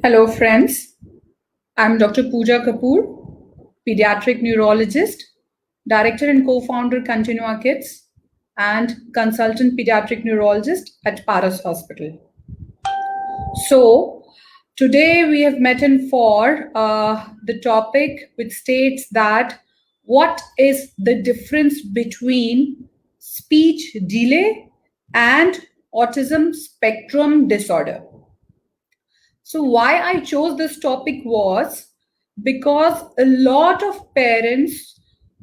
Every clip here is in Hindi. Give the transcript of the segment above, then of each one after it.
Hello, friends. I'm Dr. Pooja Kapoor, pediatric neurologist, director and co founder Continua Kids, and consultant pediatric neurologist at Paras Hospital. So, today we have met in for the topic which states that what is the difference between speech delay and autism spectrum disorder. So, why I chose this topic was because a lot of parents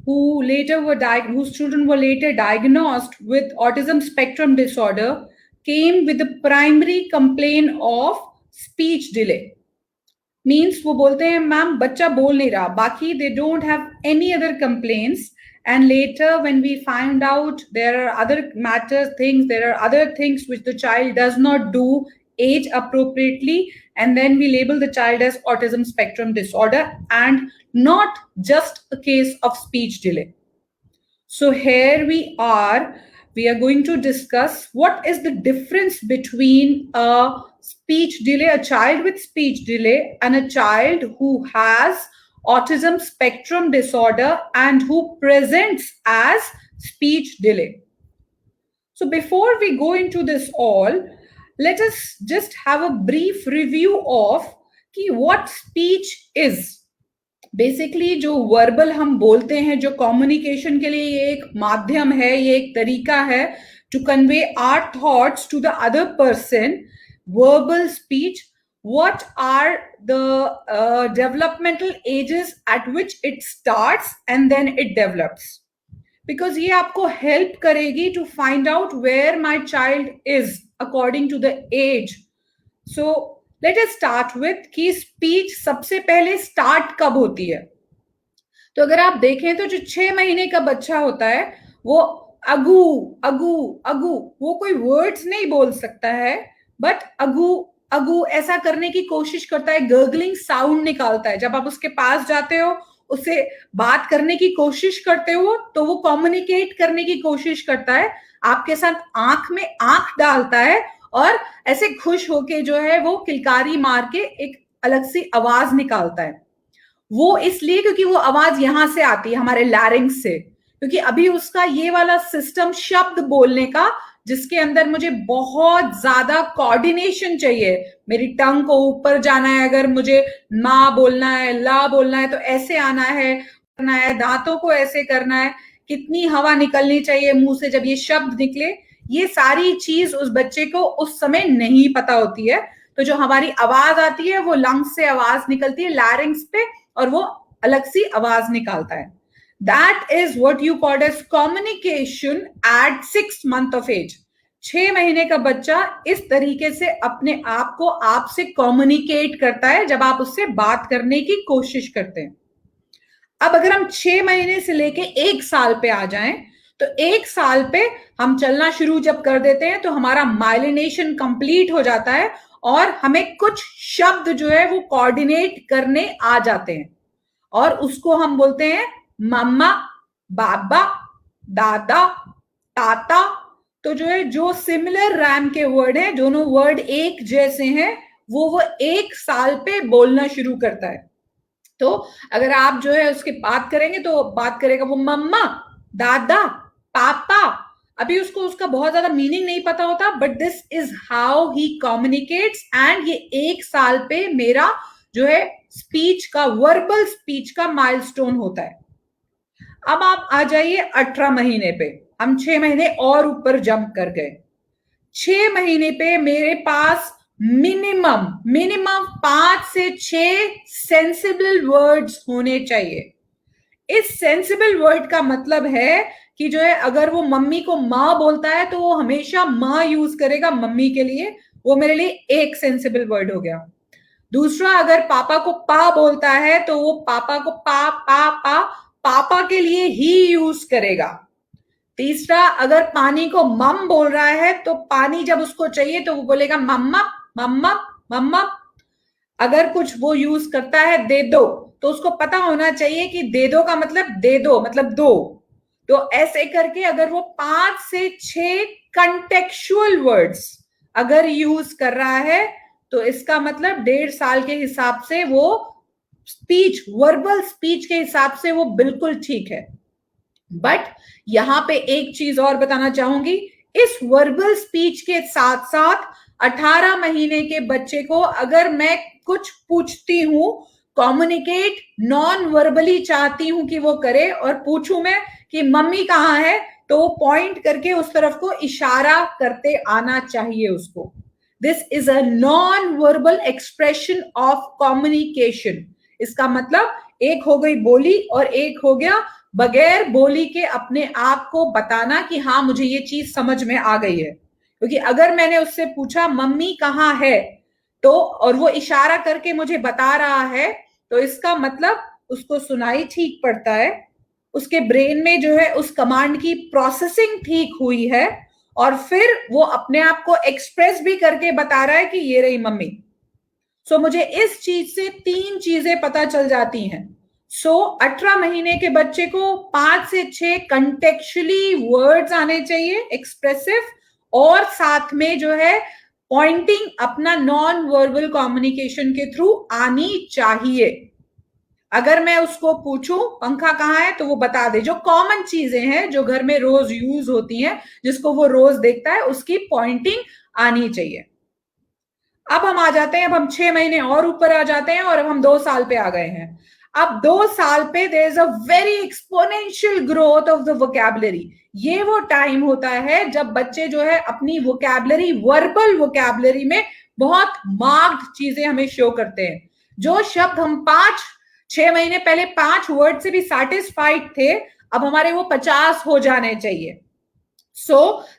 whose children were later diagnosed with autism spectrum disorder came with the primary complaint of speech delay. Means वो बोलते हैं मैम बच्चा बोल नहीं रहा, बाकी they don't have any other complaints. And later when we find out there are other there are other things which the child does not do age appropriately, and then we label the child as autism spectrum disorder and not just a case of speech delay. So here we are going to discuss what is the difference between a speech delay, a child with speech delay, and a child who has autism spectrum disorder and who presents as speech delay. So before we go into this all, let us just have a brief review of what speech is. Basically जो वर्बल हम बोलते हैं, जो कम्युनिकेशन के लिए ये एक माध्यम है, ये एक तरीका है to convey our thoughts to the other person. Verbal speech, what are the developmental ages at which it starts and then it develops, because ये आपको हेल्प करेगी to find out where my child is according to the age. So let us start with कि स्पीच सबसे पहले स्टार्ट कब होती है. तो अगर आप देखें तो जो 6 महीने का बच्चा होता है वो अगू अगू अगू, वो कोई वर्ड्स नहीं बोल सकता है, बट अगू अगू ऐसा करने की कोशिश करता है, गर्गलिंग साउंड निकालता है. जब आप उसके पास जाते हो, उससे बात करने की कोशिश करते हो, तो वो कम्युनिकेट करने की कोशिश करता है, आपके साथ आंख में आंख डालता है और ऐसे खुश होके जो है वो किलकारी मार के एक अलग सी आवाज निकालता है. वो इसलिए क्योंकि वो आवाज यहां से आती है, हमारे लैरिंग्स से, क्योंकि अभी उसका ये वाला सिस्टम शब्द बोलने का जिसके अंदर मुझे बहुत ज्यादा कोऑर्डिनेशन चाहिए. मेरी टंग को ऊपर जाना है, अगर मुझे माँ बोलना है, ला बोलना है, तो ऐसे आना है, करना है, दांतों को ऐसे करना है, कितनी हवा निकलनी चाहिए मुंह से जब ये शब्द निकले, ये सारी चीज उस बच्चे को उस समय नहीं पता होती है. तो जो हमारी आवाज आती है वो लंग्स से आवाज निकलती है लैरिंग्स पे, और वो अलग सी आवाज निकालता है. That is what you called as communication at 6 month of age. 6 महीने का बच्चा इस तरीके से अपने आप को आपसे कम्युनिकेट करता है जब आप उससे बात करने की कोशिश करते हैं. अब अगर हम 6 महीने से लेके 1 साल पे आ जाएं, तो 1 साल पे हम चलना शुरू जब कर देते हैं तो हमारा माइलिनेशन कंप्लीट हो जाता है और हमें कुछ शब्द जो है वो कोऑर्डिनेट करने आ जाते हैं, और उसको हम बोलते हैं मम्मा, बाबा, दादा, ताता. तो जो है जो सिमिलर रैम के वर्ड हैं, दोनों वर्ड एक जैसे हैं, वो 1 साल पे बोलना शुरू करता है. तो अगर आप जो है उसकी बात करेंगे तो बात करेगा वो मम्मा, दादा, पापा. अभी उसको उसका बहुत ज्यादा मीनिंग नहीं पता होता, but this is how he communicates. And ये 1 साल पे मेरा जो है स्पीच का, वर्बल स्पीच का माइलस्टोन होता है. अब आप आ जाइए 18 महीने पे, हम 6 महीने और ऊपर जंप कर गए. 6 महीने पे मेरे पास मिनिमम 5 से 6 सेंसिबल वर्ड्स होने चाहिए. इस सेंसिबल वर्ड का मतलब है कि जो है अगर वो मम्मी को माँ बोलता है तो वो हमेशा माँ यूज करेगा मम्मी के लिए, वो मेरे लिए एक सेंसिबल वर्ड हो गया. दूसरा, अगर पापा को पा बोलता है तो वो पापा को पा पा पा पापा के लिए ही यूज करेगा. तीसरा, अगर पानी को मम बोल रहा है तो पानी जब उसको चाहिए तो वो बोलेगा मम्मा मम्मा मम्मा. अगर कुछ वो यूज करता है दे दो, तो उसको पता होना चाहिए कि दे दो का मतलब दे दो, मतलब दो. तो ऐसे करके अगर वो 5 से 6 कंटेक्चुअल वर्ड्स अगर यूज कर रहा है तो इसका मतलब 1.5 साल के हिसाब से वो स्पीच, वर्बल स्पीच के हिसाब से वो बिल्कुल ठीक है। बट यहां पे एक चीज और बताना चाहूंगी, इस वर्बल स्पीच के साथ साथ 18 महीने के बच्चे को अगर मैं कुछ पूछती हूं, कम्युनिकेट नॉन वर्बली चाहती हूं कि वो करे, और पूछूं मैं कि मम्मी कहाँ है, तो वो पॉइंट करके उस तरफ को इशारा करते आना चाहिए उसको। This is a non verbal expression of communication. इसका मतलब एक हो गई बोली और एक हो गया बगैर बोली के अपने आप को बताना कि हाँ मुझे ये चीज समझ में आ गई है। क्योंकि अगर मैंने उससे पूछा मम्मी कहाँ है, तो और वो इशारा करके मुझे बता रहा है, तो इसका मतलब उसको सुनाई ठीक पड़ता है, उसके ब्रेन में जो है उस कमांड की प्रोसेसिंग ठीक हुई है, और फिर वो अपने आप को एक्सप्रेस भी करके बता रहा है कि ये रही मम्मी। सो मुझे इस चीज से 3 चीजें पता चल जाती हैं। 18 महीने के बच्चे को 5 से 6 कंटेक्चुअली वर्ड्स आने चाहिए एक्सप्रेसिव, और साथ में जो है पॉइंटिंग अपना नॉन वर्बल कम्युनिकेशन के थ्रू आनी चाहिए। अगर मैं उसको पूछूं पंखा कहाँ है, तो वो बता दे, जो कॉमन चीजें हैं जो घर में रोज यूज होती हैं, जिसको वो रोज देखता है, उसकी पॉइंटिंग आनी चाहिए। अब हम आ जाते हैं, अब हम 6 महीने और ऊपर आ जाते हैं, और अब हम 2 साल पे आ गए हैं। अब 2 साल पे there is a very exponential growth of the vocabulary. ये वो टाइम होता है जब बच्चे जो है अपनी वोकैबुलरी, वर्बल वोकैबुलरी में बहुत मार्क्ड चीजें हमें शो करते हैं। जो शब्द हम 5-6 महीने पहले 5 वर्ड से भी सेटिस्फाइड थे, अब हमारे वो 50 हो जाने चाहिए।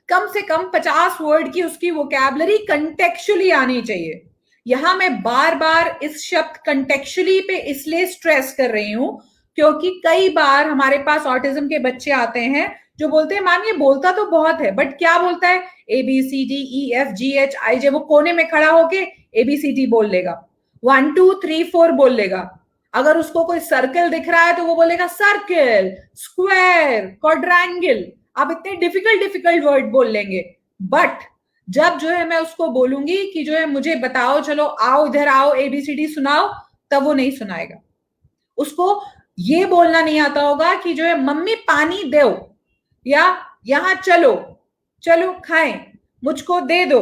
कम से कम 50 वर्ड की उसकी वोकैबुलरी कंटेक्चुअली आनी चाहिए। यहां मैं बार बार इस शब्द कंटेक्चुअली पे इसलिए स्ट्रेस कर रही हूं, क्योंकि कई बार हमारे पास ऑटिज्म के बच्चे आते हैं जो बोलते हैं मैम ये बोलता तो बहुत है, बट क्या बोलता है, ABCDEFGHIJ, वो कोने में खड़ा होके ABCD बोल लेगा, 1 2 3 4 बोल लेगा। अगर उसको कोई सर्कल दिख रहा है तो वो बोलेगा सर्कल, स्क्वायर, क्वाड्रेंगल। आप इतने डिफिकल्ट वर्ड बोल लेंगे, बट जब जो है मैं उसको बोलूंगी कि जो है मुझे बताओ, चलो आओ इधर आओ, ABCD सुनाओ, तब वो नहीं सुनाएगा। उसको ये बोलना नहीं आता होगा कि जो है मम्मी पानी दो, या यहां चलो, चलो खाएं, मुझको दे दो,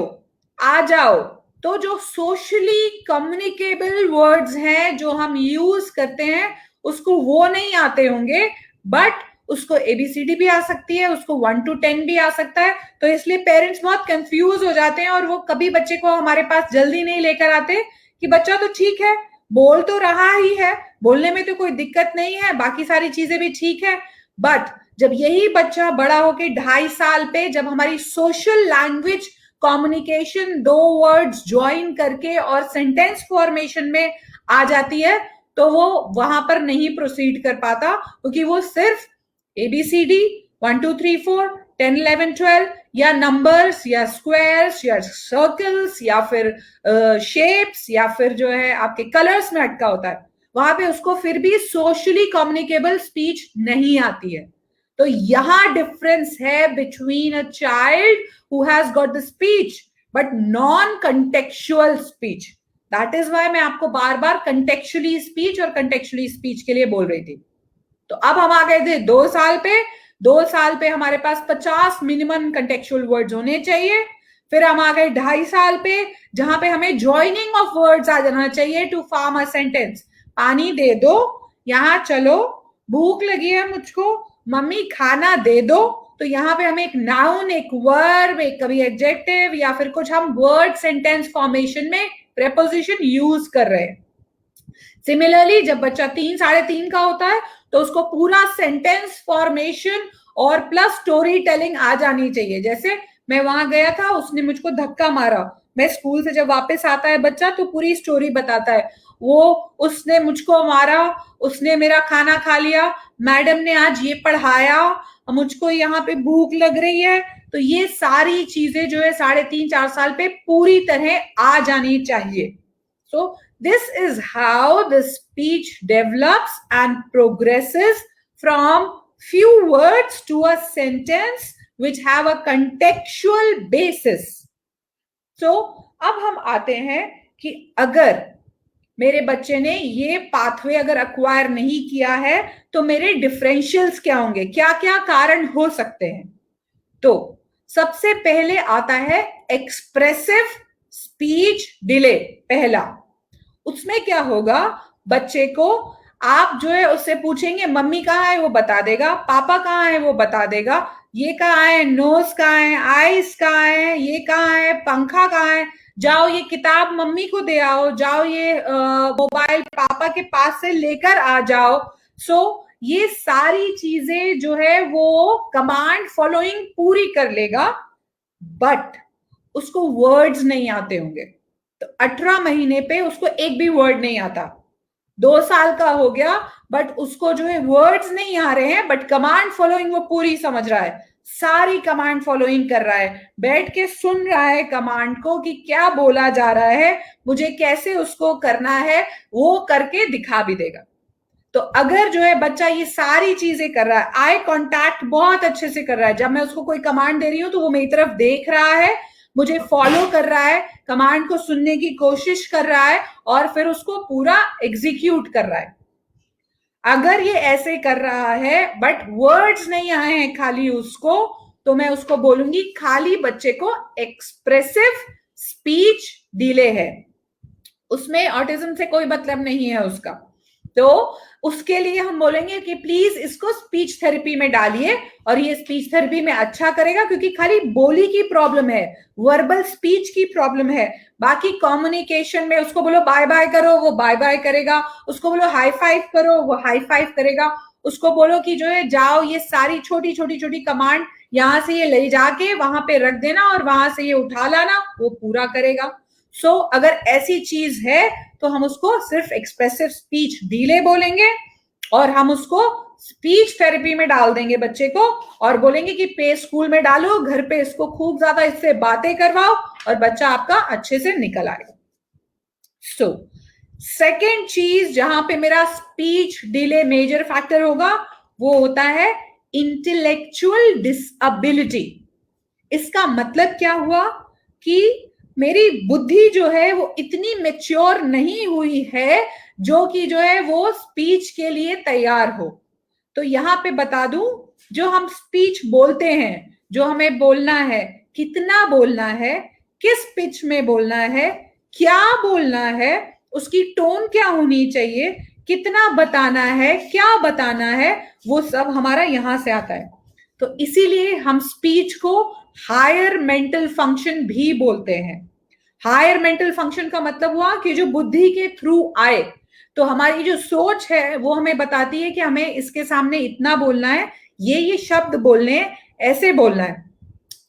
आ जाओ। तो जो सोशली कम्युनिकेबल वर्ड्स हैं जो हम यूज करते हैं, उसको वो नहीं आते होंगे, बट उसको ABCD भी आ सकती है, उसको 1 to 10 भी आ सकता है। तो इसलिए पेरेंट्स बहुत कंफ्यूज हो जाते हैं, और वो कभी बच्चे को हमारे पास जल्दी नहीं लेकर आते कि बच्चा तो ठीक है, बोल तो रहा ही है, बोलने में तो कोई दिक्कत नहीं है, बाकी सारी चीजें भी ठीक है। बट जब यही बच्चा बड़ा होके 2.5 साल पे, जब हमारी social language communication 2 words join करके और सेंटेंस फॉर्मेशन में आ जाती है, तो वो वहां पर नहीं प्रोसीड कर पाता, क्योंकि वो सिर्फ ABCD 1 2 3 4 10 11 12 या नंबर्स या स्क्वायर्स या सर्कल्स या फिर शेप्स या फिर जो है आपके कलर्स में अटका होता है। वहां पे उसको फिर भी सोशली कम्युनिकेबल स्पीच नहीं आती है। तो यहां डिफरेंस है between a child who has got the speech but non contextual speech. That is why मैं आपको बार बार कंटेक्चुअली स्पीच और कंटेक्चुअली स्पीच के लिए बोल रही थी। तो अब हम आ गए थे 2 साल पे। 2 साल पे हमारे पास 50 मिनिमम कंटेक्चुअल वर्ड्स होने चाहिए। फिर हम आ गए 2.5 साल पे, जहां पे हमें ज्वाइनिंग ऑफ वर्ड्स आ जाना चाहिए टू फॉर्म अ सेंटेंस। पानी दे दो, यहाँ चलो, भूख लगी है मुझको, मम्मी खाना दे दो। तो यहाँ पे हमें एक नाउन, एक वर्ब, एक कभी एडजेक्टिव या फिर कुछ हम वर्ड सेंटेंस फॉर्मेशन में प्रेपोजिशन यूज कर रहे हैं। सिमिलरली जब बच्चा 3-3.5 का होता है, तो उसको पूरा सेंटेंस फॉर्मेशन और प्लस स्टोरी टेलिंग आ जानी चाहिए। जैसे मैं वहां गया था, उसने मुझको धक्का मारा, मैं स्कूल से जब वापस आता है बच्चा तो पूरी स्टोरी बताता है, वो उसने मुझको मारा, उसने मेरा खाना खा लिया, मैडम ने आज ये पढ़ाया, मुझको यहाँ पे भूख लग रही है। तो ये सारी चीजें जो है 3.5-4 साल पे पूरी तरह आ जानी चाहिए। सो this is how the speech develops and progresses from few words to a sentence which have a contextual basis. So अब हम आते हैं कि अगर मेरे बच्चे ने ये पाथवे अगर अक्वायर नहीं किया है तो मेरे डिफरेंशियल्स क्या होंगे, क्या क्या कारण हो सकते हैं। तो सबसे पहले आता है एक्सप्रेसिव स्पीच डिले। पहला, उसमें क्या होगा, बच्चे को आप जो है उससे पूछेंगे मम्मी कहाँ है, वो बता देगा, पापा कहाँ है वो बता देगा, ये कहाँ है, नोज कहाँ है, आईज कहाँ है, ये कहाँ है, पंखा कहाँ है, जाओ ये किताब मम्मी को दे आओ, जाओ ये मोबाइल पापा के पास से लेकर आ जाओ। सो ये सारी चीजें जो है वो कमांड फॉलोइंग पूरी कर लेगा, बट उसको वर्ड्स नहीं आते होंगे। तो 18 महीने पे उसको एक भी वर्ड नहीं आता। 2 साल का हो गया बट उसको जो है वर्ड्स नहीं आ रहे हैं, बट कमांड फॉलोइंग वो पूरी समझ रहा है, सारी कमांड फॉलोइंग कर रहा है, बैठ के सुन रहा है कमांड को कि क्या बोला जा रहा है, मुझे कैसे उसको करना है, वो करके दिखा भी देगा। तो अगर जो है बच्चा ये सारी चीजें कर रहा है, आई कांटेक्ट बहुत अच्छे से कर रहा है, जब मैं उसको कोई कमांड दे रही हूं तो वो मेरी तरफ देख रहा है, मुझे फॉलो कर रहा है, कमांड को सुनने की कोशिश कर रहा है और फिर उसको पूरा एग्जीक्यूट कर रहा है। अगर ये ऐसे कर रहा है बट वर्ड्स नहीं आए हैं खाली उसको, तो मैं उसको बोलूंगी खाली बच्चे को एक्सप्रेसिव स्पीच डिले है, उसमें ऑटिज्म से कोई मतलब नहीं है उसका। तो उसके लिए हम बोलेंगे कि प्लीज इसको स्पीच थेरेपी में डालिए, और ये स्पीच थेरेपी में अच्छा करेगा, क्योंकि खाली बोली की प्रॉब्लम है, वर्बल स्पीच की प्रॉब्लम है, बाकी कम्युनिकेशन में उसको बोलो बाय बाय करो वो बाय बाय करेगा, उसको बोलो हाई फाइव करो वो हाई फाइव करेगा, उसको बोलो कि जो है जाओ ये सारी छोटी छोटी छोटी कमांड यहां से ये ले जाके वहां पे रख देना और वहां से ये उठा लाना, वो पूरा करेगा। सो अगर ऐसी चीज है तो हम उसको सिर्फ एक्सप्रेसिव स्पीच डिले बोलेंगे, और हम उसको स्पीच थेरेपी में डाल देंगे बच्चे को, और बोलेंगे कि पे स्कूल में डालो, घर पे इसको खूब ज्यादा इससे बातें करवाओ और बच्चा आपका अच्छे से निकल आएगा। सो सेकेंड चीज जहां पे मेरा स्पीच डिले मेजर फैक्टर होगा वो होता है इंटेलेक्चुअल डिसएबिलिटी। इसका मतलब क्या हुआ कि मेरी बुद्धि जो है वो इतनी मेच्योर नहीं हुई है जो कि जो है वो स्पीच के लिए तैयार हो। तो यहां पे बता दूं, जो हम स्पीच बोलते हैं, जो हमें बोलना है, कितना बोलना है, किस पिच में बोलना है, क्या बोलना है, उसकी टोन क्या होनी चाहिए, कितना बताना है, क्या बताना है, वो सब हमारा यहां से आता है। तो इसीलिए हम स्पीच को हायर मेंटल फंक्शन भी बोलते हैं। हायर मेंटल फंक्शन का मतलब हुआ कि जो बुद्धि के थ्रू आए, तो हमारी जो सोच है वो हमें बताती है कि हमें इसके सामने इतना बोलना है, ये शब्द बोलने हैं, ऐसे बोलना है।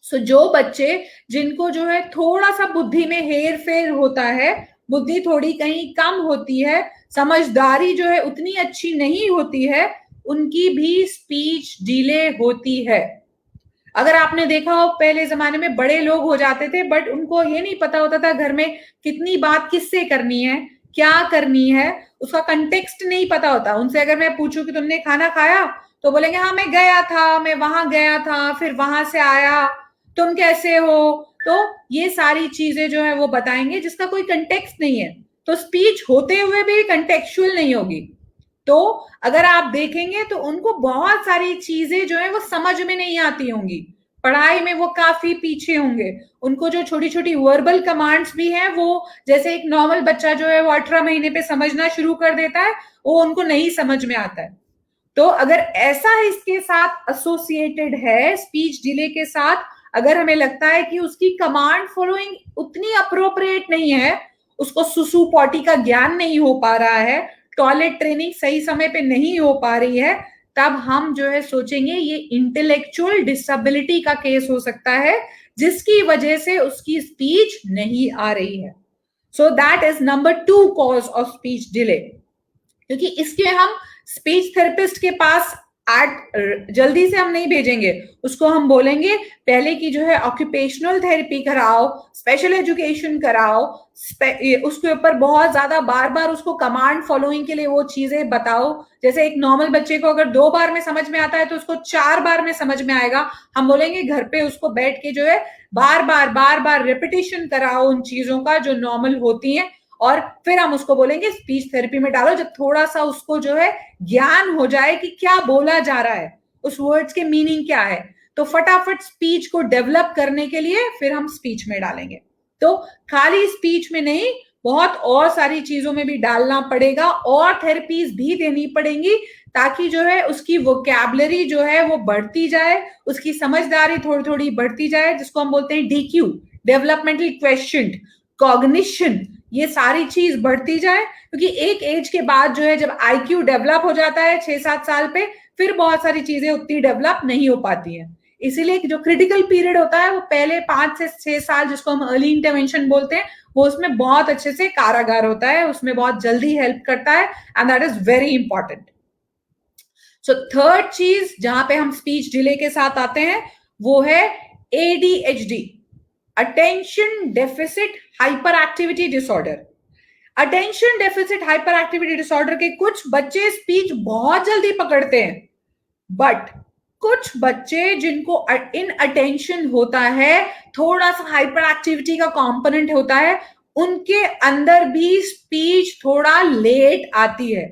सो जो बच्चे जिनको जो है थोड़ा सा बुद्धि में हेर फेर होता है, बुद्धि थोड़ी कहीं कम होती है, समझदारी जो है उतनी अच्छी नहीं होती है, उनकी भी स्पीच डिले होती है। अगर आपने देखा हो पहले जमाने में बड़े लोग हो जाते थे बट उनको ये नहीं पता होता था घर में कितनी बात किससे करनी है, क्या करनी है, उसका कंटेक्स्ट नहीं पता होता। उनसे अगर मैं पूछूं कि तुमने खाना खाया, तो बोलेंगे हाँ मैं गया था, मैं वहां गया था, फिर वहां से आया, तुम कैसे हो। तो ये सारी चीजें जो है वो बताएंगे जिसका कोई कंटेक्स्ट नहीं है, तो स्पीच होते हुए भी कंटेक्चुअल नहीं होगी। तो अगर आप देखेंगे तो उनको बहुत सारी चीजें जो है वो समझ में नहीं आती होंगी, पढ़ाई में वो काफी पीछे होंगे, उनको जो छोटी छोटी वर्बल कमांड्स भी हैं वो जैसे एक नॉर्मल बच्चा जो है वो 18 महीने पे समझना शुरू कर देता है, वो उनको नहीं समझ में आता है। तो अगर ऐसा इसके साथ एसोसिएटेड है स्पीच डिले के साथ, अगर हमें लगता है कि उसकी कमांड फॉलोइंग उतनी अप्रोप्रिएट नहीं है, उसको सुसु पॉटी का ज्ञान नहीं हो पा रहा है, टॉयलेट ट्रेनिंग सही समय पे नहीं हो पा रही है, तब हम जो है सोचेंगे ये इंटेलेक्चुअल डिसेबिलिटी का केस हो सकता है, जिसकी वजह से उसकी स्पीच नहीं आ रही है। So that is number 2 cause of speech delay. क्योंकि इसके हम स्पीच थेरेपिस्ट के पास जल्दी से हम नहीं भेजेंगे, उसको हम बोलेंगे पहले की जो है ऑक्यूपेशनल थेरेपी कराओ, स्पेशल एजुकेशन कराओ, उसके ऊपर बहुत ज्यादा बार बार उसको कमांड फॉलोइंग के लिए वो चीजें बताओ। जैसे एक नॉर्मल बच्चे को अगर 2 बार में समझ में आता है तो उसको 4 बार में समझ में आएगा। हम बोलेंगे घर पे उसको बैठ के जो है बार बार रिपीटेशन कराओ उन चीजों का जो नॉर्मल होती है, और फिर हम उसको बोलेंगे स्पीच थेरेपी में डालो, जब थोड़ा सा उसको जो है ज्ञान हो जाए कि क्या बोला जा रहा है, उस वर्ड्स के मीनिंग क्या है, तो फटाफट स्पीच को डेवलप करने के लिए फिर हम स्पीच में डालेंगे। तो खाली स्पीच में नहीं, बहुत और सारी चीजों में भी डालना पड़ेगा और थेरेपीज भी देनी पड़ेंगी, ताकि जो है उसकी वोकैबुलरी जो है वो बढ़ती जाए, उसकी समझदारी थोड़ी थोड़ी बढ़ती जाए, जिसको हम बोलते हैं डीक्यू, डेवलपमेंटल क्वेश्चन, कॉग्निशन, ये सारी चीज बढ़ती जाए। क्योंकि एक एज के बाद जो है जब आईक्यू डेवलप हो जाता है 6-7 साल पे, फिर बहुत सारी चीजें उतनी डेवलप नहीं हो पाती है। इसीलिए जो क्रिटिकल पीरियड होता है वो पहले 5 से 6 साल, जिसको हम अर्ली इंटरवेंशन बोलते हैं, वो उसमें बहुत अच्छे से कारागार होता है, उसमें बहुत जल्दी हेल्प करता है, and that is very important. So third चीज जहां पे हम स्पीच डिले के साथ आते हैं वो है ADHD, attention deficit hyper activity disorder. Attention deficit hyper activity disorder के कुछ बच्चे स्पीच बहुत जल्दी पकड़ते हैं, बट कुछ बच्चे जिनको इन अटेंशन होता है, थोड़ा सा हाइपर एक्टिविटी का कंपोनेंट होता है, उनके अंदर भी स्पीच थोड़ा लेट आती है।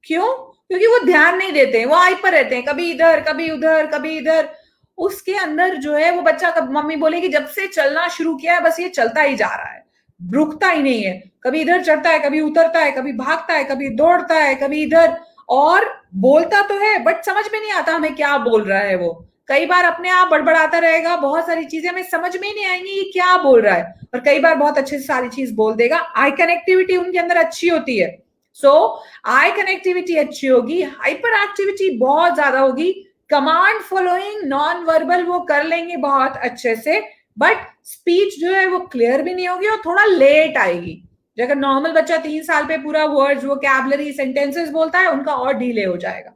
क्यों? क्योंकि वो ध्यान नहीं देते हैं, वो हाइपर रहते हैं, कभी इधर कभी उधर कभी इधर। उसके अंदर जो है वो बच्चा, कब मम्मी बोलेगी जब से चलना शुरू किया है बस ये चलता ही जा रहा है, रुकता ही नहीं है, कभी इधर चढ़ता है, कभी उतरता है, कभी भागता है, कभी दौड़ता है, कभी इधर, और बोलता तो है बट समझ में नहीं आता हमें क्या बोल रहा है। वो कई बार अपने आप बड़बड़ाता रहेगा, बहुत सारी चीजें हमें समझ में ही नहीं आएंगी ये क्या बोल रहा है, और कई बार बहुत अच्छे से सारी चीज बोल देगा। आई कनेक्टिविटी उनके अंदर अच्छी होती है, सो आई कनेक्टिविटी अच्छी होगी, हाइपर एक्टिविटी बहुत ज्यादा होगी, कमांड फॉलोइंग नॉन वर्बल वो कर लेंगे बहुत अच्छे से, बट स्पीच जो है वो क्लियर भी नहीं होगी और थोड़ा लेट आएगी। अगर नॉर्मल बच्चा 3 साल पे पूरा वर्ड्स, वोकैबुलरी, सेंटेंसेस बोलता है, उनका और डिले हो जाएगा।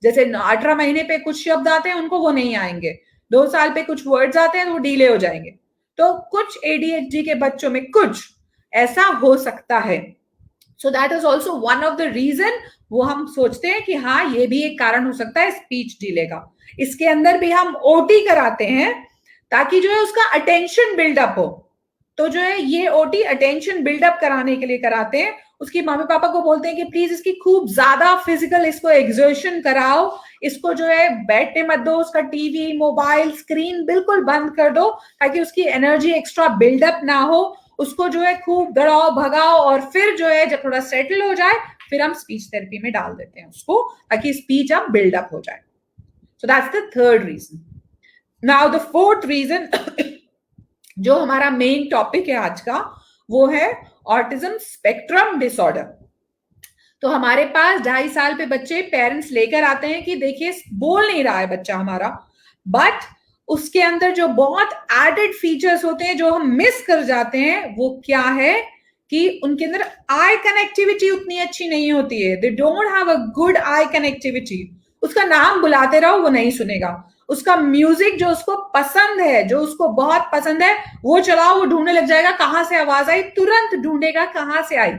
जैसे 18 महीने पे कुछ शब्द आते हैं, उनको वो नहीं आएंगे, 2 साल पे कुछ वर्ड्स आते हैं तो वो डिले हो जाएंगे। तो कुछ ADHD के बच्चों में कुछ ऐसा हो सकता है। So that is also one of the reason, वो हम सोचते हैं कि हाँ ये भी एक कारण हो सकता है स्पीच डिले का। इसके अंदर भी हम OT कराते हैं ताकि जो है उसका अटेंशन बिल्डअप हो। तो जो है ये OT अटेंशन बिल्डअप कराने के लिए कराते हैं। उसकी मम्मी पापा को बोलते हैं कि प्लीज इसकी खूब ज्यादा फिजिकल इसको एक्सर्शन कराओ, इसको जो है बैठने मत दो, उसका टीवी मोबाइल स्क्रीन बिल्कुल बंद कर दो ताकि उसकी एनर्जी एक्स्ट्रा बिल्डअप ना हो। उसको जो है खूब दौड़ाओ भगाओ, और फिर जो है जब थोड़ा सेटल हो जाए फिर हम स्पीच थेरेपी में डाल देते हैं उसको, ताकि स्पीच अब बिल्डअप हो जाए। So that's the third reason. Now the fourth reason जो हमारा मेन टॉपिक है आज का, वो है ऑटिज्म स्पेक्ट्रम डिसऑर्डर। तो हमारे पास 2.5 साल पे बच्चे पेरेंट्स लेकर आते हैं कि देखिए बोल नहीं रहा है बच्चा हमारा, बट उसके अंदर जो बहुत एडेड फीचर्स होते हैं जो हम मिस कर जाते हैं, वो क्या है कि उनके अंदर आई कनेक्टिविटी उतनी अच्छी नहीं होती है। They don't have a good I connectivity. उसका नाम बुलाते रहो वो नहीं सुनेगा, उसका म्यूजिक जो उसको पसंद है, जो उसको बहुत पसंद है, वो चलाओ, वो ढूंढने लग जाएगा कहां से आवाज आई, तुरंत ढूंढेगा कहां से आई।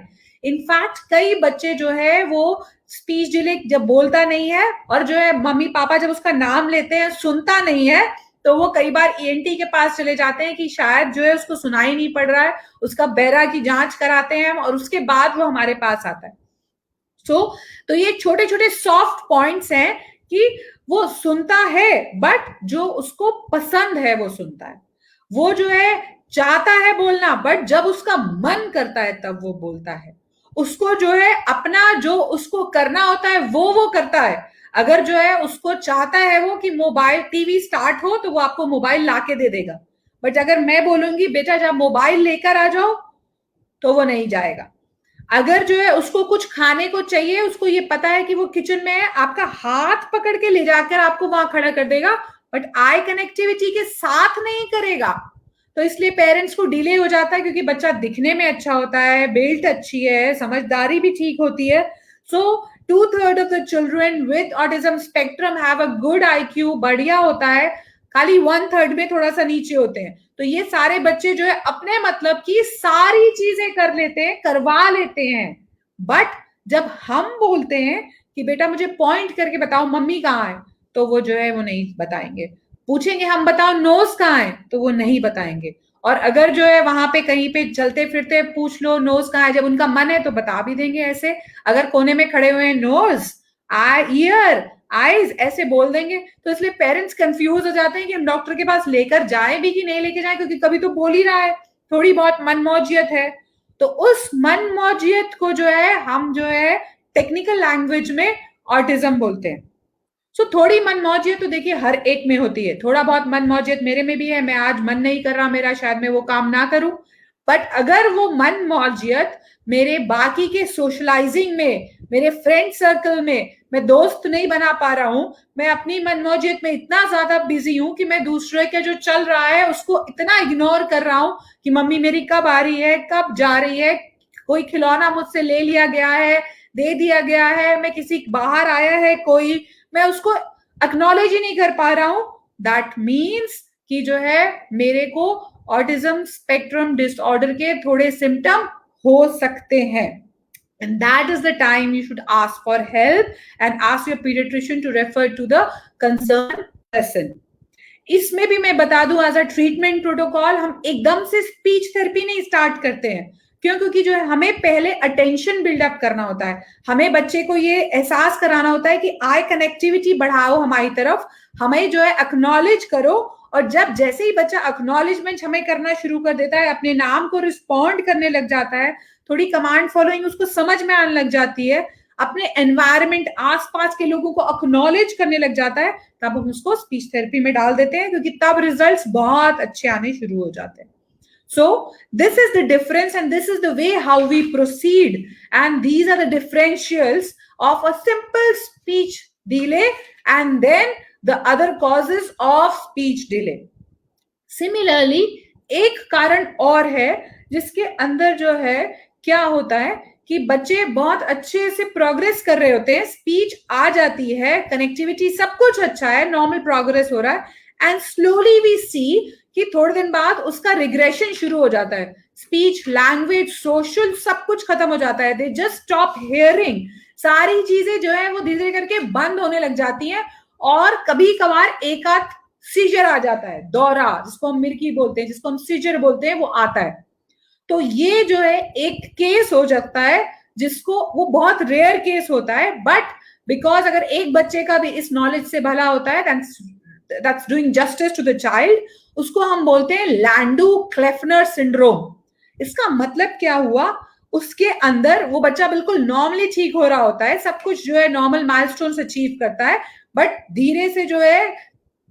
इनफैक्ट कई बच्चे जो है वो स्पीच डिले जब बोलता नहीं है, और जो है मम्मी पापा जब उसका नाम लेते हैं सुनता नहीं है, तो वो कई बार ENT के पास चले जाते हैं कि शायद जो है उसको सुनाई नहीं पड़ रहा है, उसका बहरा की जांच कराते हैं हम, और उसके बाद वो हमारे पास आता है। तो ये छोटे छोटे सॉफ्ट पॉइंट्स हैं कि वो सुनता है, बट जो उसको पसंद है वो सुनता है, वो जो है चाहता है बोलना, बट जब उसका मन करता है तब वो बोलता है। उसको जो है अपना जो उसको करना होता है वो करता है। अगर जो है उसको चाहता है वो कि मोबाइल टीवी स्टार्ट हो, तो वो आपको मोबाइल लाके दे देगा, बट अगर मैं बोलूंगी बेटा जब मोबाइल लेकर आ जाओ, तो वो नहीं जाएगा। अगर जो है उसको कुछ खाने को चाहिए, उसको ये पता है कि वो किचन में है, आपका हाथ पकड़ के ले जाकर आपको वहां खड़ा कर देगा, बट आई कनेक्टिविटी के साथ नहीं करेगा। तो इसलिए पेरेंट्स को डिले हो जाता है, क्योंकि बच्चा दिखने में अच्छा होता है, बिल्ट अच्छी है, समझदारी भी ठीक होती है। सो 2/3 of the children with autism spectrum have a good IQ, बढ़िया होता है, खाली 1/3 में थोड़ा सा नीचे होते हैं। तो ये सारे बच्चे जो है अपने मतलब की सारी चीजें कर लेते हैं, करवा लेते हैं, बट जब हम बोलते हैं कि बेटा मुझे पॉइंट करके बताओ मम्मी कहाँ है, तो वो जो है वो नहीं बताएंगे। पूछेंगे हम बताओ नोज कहाँ है, तो वो नहीं बताएंगे। और अगर जो है वहां पे कहीं पे चलते फिरते पूछ लो नोज कहाँ है, जब उनका मन है तो बता भी देंगे ऐसे। अगर कोने में खड़े हुए हैं नोज, आई, ईयर, आईज ऐसे बोल देंगे। तो इसलिए पेरेंट्स कंफ्यूज हो जाते हैं कि हम डॉक्टर के पास लेकर जाएं भी कि नहीं लेके जाएं, क्योंकि कभी तो बोल ही रहा है, थोड़ी बहुत मनमौजियत है। तो उस मनमौजियत को जो है हम जो है टेक्निकल लैंग्वेज में ऑटिज्म बोलते हैं। सो थोड़ी मनमौजियत तो देखिए हर एक में होती है, थोड़ा बहुत मनमौजियत मेरे में भी है, मैं आज मन नहीं कर रहा मेरा, शायद मैं वो काम ना करूं। बट अगर वो मनमौजियत मेरे बाकी के सोशलाइजिंग में, मेरे फ्रेंड सर्कल में मैं दोस्त नहीं बना पा रहा हूं, मैं अपनी मनमौजियत में इतना ज्यादा बिजी हूं कि मैं दूसरे के जो चल रहा है उसको इतना इग्नोर कर रहा हूं कि मम्मी मेरी कब आ रही है, कब जा रही है, कोई खिलौना मुझसे ले लिया गया है, दे दिया गया है, मैं किसी बाहर आया है कोई, मैं उसको एक्नॉलेज ही नहीं कर पा रहा हूं, दैट मीन्स कि जो है मेरे को ऑटिज्म स्पेक्ट्रम डिसऑर्डर के थोड़े सिम्टम हो सकते हैं। And that is the time you should ask for help and ask your pediatrician to refer to the concerned person. इसमें भी मैं बता दूं एज अ ट्रीटमेंट प्रोटोकॉल हम एकदम से स्पीच थेरेपी नहीं स्टार्ट करते हैं। क्यों? क्योंकि जो है हमें पहले अटेंशन बिल्डअप करना होता है, हमें बच्चे को ये एहसास कराना होता है कि आई कनेक्टिविटी बढ़ाओ हमारी तरफ, हमें जो है एक्नॉलेज करो। और जब जैसे ही बच्चा एक्नॉलेजमेंट हमें करना शुरू कर देता है, अपने नाम को रिस्पॉन्ड करने लग जाता है, थोड़ी कमांड फॉलोइंग उसको समझ में आने लग जाती है, अपने एनवायरमेंट आसपास के लोगों को एक्नॉलेज करने लग जाता है, तब हम उसको स्पीच थेरेपी में डाल देते हैं, क्योंकि तब रिजल्ट्स बहुत अच्छे आने शुरू हो जाते हैं। So this is the difference and this is the way how we proceed, and these are the differentials of a simple speech delay and then the other causes of speech delay. Similarly एक कारण और है जिसके अंदर जो है क्या होता है कि बच्चे बहुत अच्छे से प्रोग्रेस कर रहे होते हैं, स्पीच आ जाती है, कनेक्टिविटी सब कुछ अच्छा है, नॉर्मल प्रोग्रेस हो रहा है, एंड स्लोली वी सी कि थोड़े दिन बाद उसका रिग्रेशन शुरू हो जाता है, स्पीच, लैंग्वेज, सोशल सब कुछ खत्म हो जाता है, दे जस्ट स्टॉप हियरिंग, सारी चीजें जो है वो धीरे धीरे करके बंद होने लग जाती हैं। और कभी कभार एक आध सीजर आ जाता है, दौरा जिसको हम मिर्की बोलते हैं, जिसको हम सीजर बोलते हैं, वो आता है। तो ये जो है एक केस हो जाता है जिसको, वो बहुत रेयर केस होता है, बट बिकॉज अगर एक बच्चे का भी इस नॉलेज से भला होता है, that's doing justice to the child, उसको हम बोलते हैं लैंडू क्लेफनर सिंड्रोम। इसका मतलब क्या हुआ, उसके अंदर वो बच्चा बिल्कुल नॉर्मली ठीक हो रहा होता है, सब कुछ जो है नॉर्मल माइलस्टोन्स अचीव करता है, बट धीरे से जो है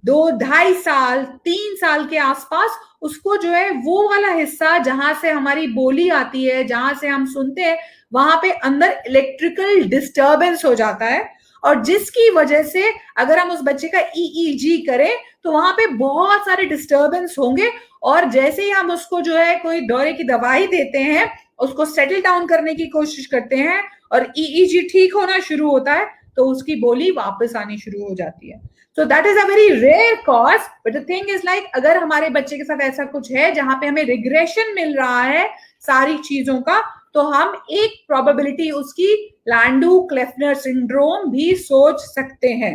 2-2.5 साल 3 साल के आसपास उसको जो है वो वाला हिस्सा जहां से हमारी बोली आती है, जहां से हम सुनते हैं, वहां पे अंदर इलेक्ट्रिकल डिस्टर्बेंस हो जाता है, और जिसकी वजह से अगर हम उस बच्चे का ईईजी करें तो वहां पे बहुत सारे डिस्टर्बेंस होंगे, और जैसे ही हम उसको जो है कोई दौरे की दवाई देते हैं, उसको सेटल डाउन करने की कोशिश करते हैं और ईईजी ठीक होना शुरू होता है, तो उसकी बोली वापस आनी शुरू हो जाती है। So that is a very rare cause, but the thing is like अगर हमारे बच्चे के साथ ऐसा कुछ है जहां पे हमें रिग्रेशन मिल रहा है सारी चीजों का, तो हम एक प्रोबेबिलिटी उसकी लैंडू क्लेफनर सिंड्रोम भी सोच सकते हैं।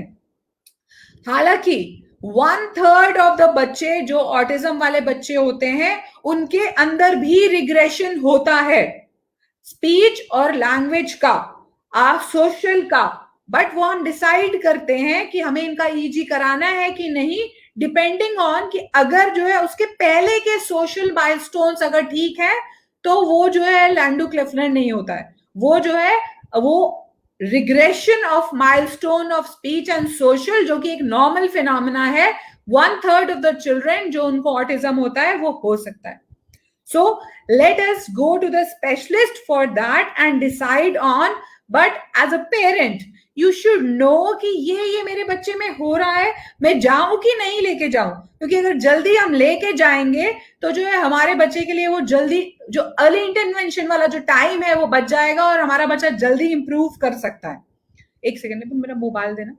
हालांकि 1/3 ऑफ द बच्चे जो ऑटिज्म वाले बच्चे होते हैं उनके अंदर भी रिग्रेशन होता है, स्पीच और लैंग्वेज का, सोशल का, बट वो हम डिसाइड करते हैं कि हमें इनका ईजी कराना है कि नहीं, डिपेंडिंग ऑन कि अगर जो है उसके पहले के सोशल माइलस्टोन्स अगर ठीक है तो वो जो है लैंडू क्लेफनर नहीं होता है, वो जो है वो regression of milestone of speech and social, जो कि एक नॉर्मल फिनोमेना है, 1/3 ऑफ द चिल्ड्रन जो उनको ऑटिज्म होता है वो हो सकता है। So let us go to the specialist for that and decide on, but as a parent you should know कि ये मेरे बच्चे में हो रहा है, मैं जाऊं कि नहीं लेके जाऊं, क्योंकि अगर जल्दी हम लेके जाएंगे तो जो है हमारे बच्चे के लिए वो जल्दी जो अर्ली इंटरवेंशन वाला जो टाइम है वो बच जाएगा और हमारा बच्चा जल्दी इंप्रूव कर सकता है। एक सेकेंड में मेरा मोबाइल देना।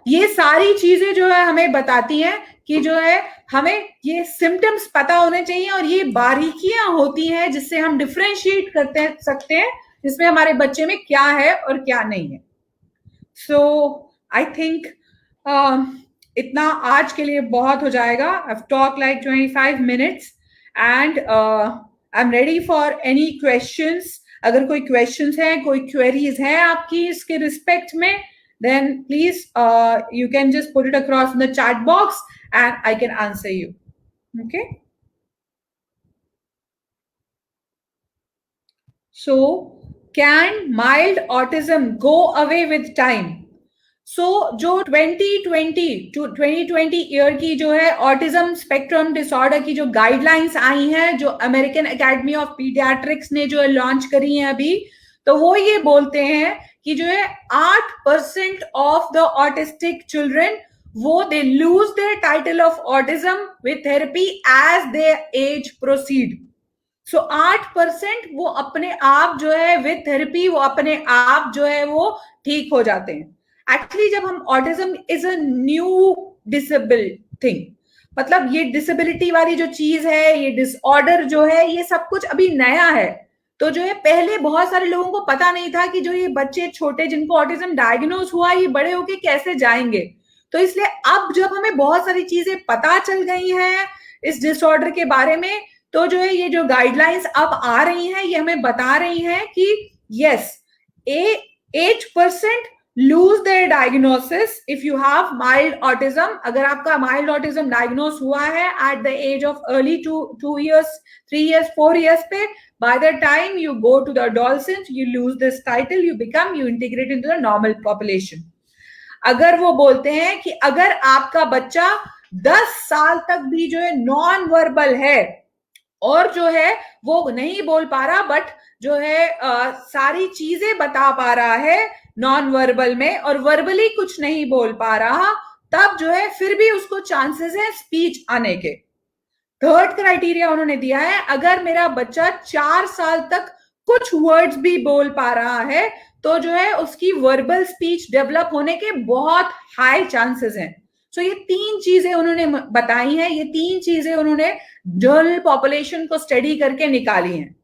ये सारी चीजें जो है हमें बताती हैं कि जो है हमें ये सिम्टम्स पता होने चाहिए, और ये बारीकियां होती हैं जिससे हम डिफरेंशिएट करते सकते हैं जिसमें हमारे बच्चे में क्या है और क्या नहीं है। सो आई थिंक इतना आज के लिए बहुत हो जाएगा. I've talked like 25 minutes and I'm ready for any questions. अगर कोई questions है, कोई queries है आपकी इसके respect में, then please you can just put it across in the chat box and I can answer you. Okay. So, can mild autism go away with time? सो जो 2020 टू 2020 ईयर की जो है ऑटिज्म स्पेक्ट्रम डिसऑर्डर की जो गाइडलाइंस आई हैं, जो अमेरिकन एकेडमी ऑफ पीडियाट्रिक्स ने जो लॉन्च करी हैं अभी, तो वो ये बोलते हैं कि जो है 8% ऑफ द ऑटिस्टिक चिल्ड्रन वो they lose their title of autism with therapy as they age proceed. So 8% वो अपने आप जो है विद थेरेपी वो अपने आप जो है वो ठीक हो जाते हैं. एक्चुअली जब हम autism is a new disable thing, मतलब ये डिसेबिलिटी वाली जो चीज है, ये डिसऑर्डर जो है, ये सब कुछ अभी नया है. तो जो है पहले बहुत सारे लोगों को पता नहीं था कि जो ये बच्चे छोटे जिनको ऑटिज्म डायग्नोज हुआ, ये बड़े होके कैसे जाएंगे. तो इसलिए अब जब हमें बहुत सारी चीजें पता चल गई हैं इस डिसऑर्डर के बारे में, तो जो है ये जो गाइडलाइंस अब आ रही हैं, ये हमें बता रही हैं कि yes, 8% lose their diagnosis if you have mild autism. अगर आपका mild autism diagnose हुआ है at the age of early 2 years, 3 years, 4 years पे, by the time you go to the adolescence, you lose this title, you integrate into the normal population. अगर वो बोलते हैं कि अगर आपका बच्चा 10 साल तक भी जो है नॉन वर्बल है और जो है वो नहीं बोल पा रहा, बट जो है सारी चीजें बता पा रहा है नॉन वर्बल में और वर्बली कुछ नहीं बोल पा रहा, तब जो है फिर भी उसको चांसेस है स्पीच आने के. थर्ड क्राइटेरिया उन्होंने दिया है, अगर मेरा बच्चा 4 साल तक कुछ वर्ड्स भी बोल पा रहा है, तो जो है उसकी वर्बल स्पीच डेवलप होने के बहुत हाई चांसेस हैं. सो ये 3 चीजें उन्होंने बताई हैं, ये 3 चीजें उन्होंने जनरल पॉपुलेशन को स्टडी करके निकाली हैं.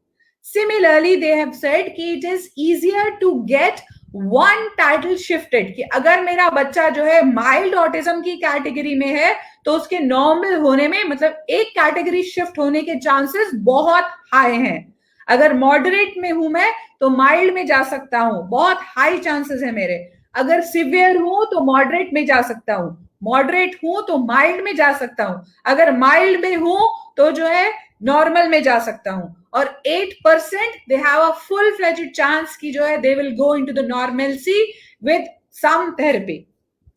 सिमिलरली दे हैव सेड कि it is easier to get one title shifted, कि अगर मेरा बच्चा जो है माइल्ड ऑटिज्म की कैटेगरी में है, तो उसके नॉर्मल होने में, मतलब एक कैटेगरी शिफ्ट होने के चांसेस बहुत हाई हैं. अगर मॉडरेट में हूं मैं तो माइल्ड में जा सकता हूं, बहुत हाई चांसेस है मेरे. अगर सिवियर हूं तो मॉडरेट में जा सकता हूं, मॉडरेट हूं तो माइल्ड में जा सकता हूं, अगर माइल्ड में हूं तो जो है नॉर्मल में जा सकता हूं. और 8% they have a full fledged chance की जो है they will go into the normalcy with some therapy.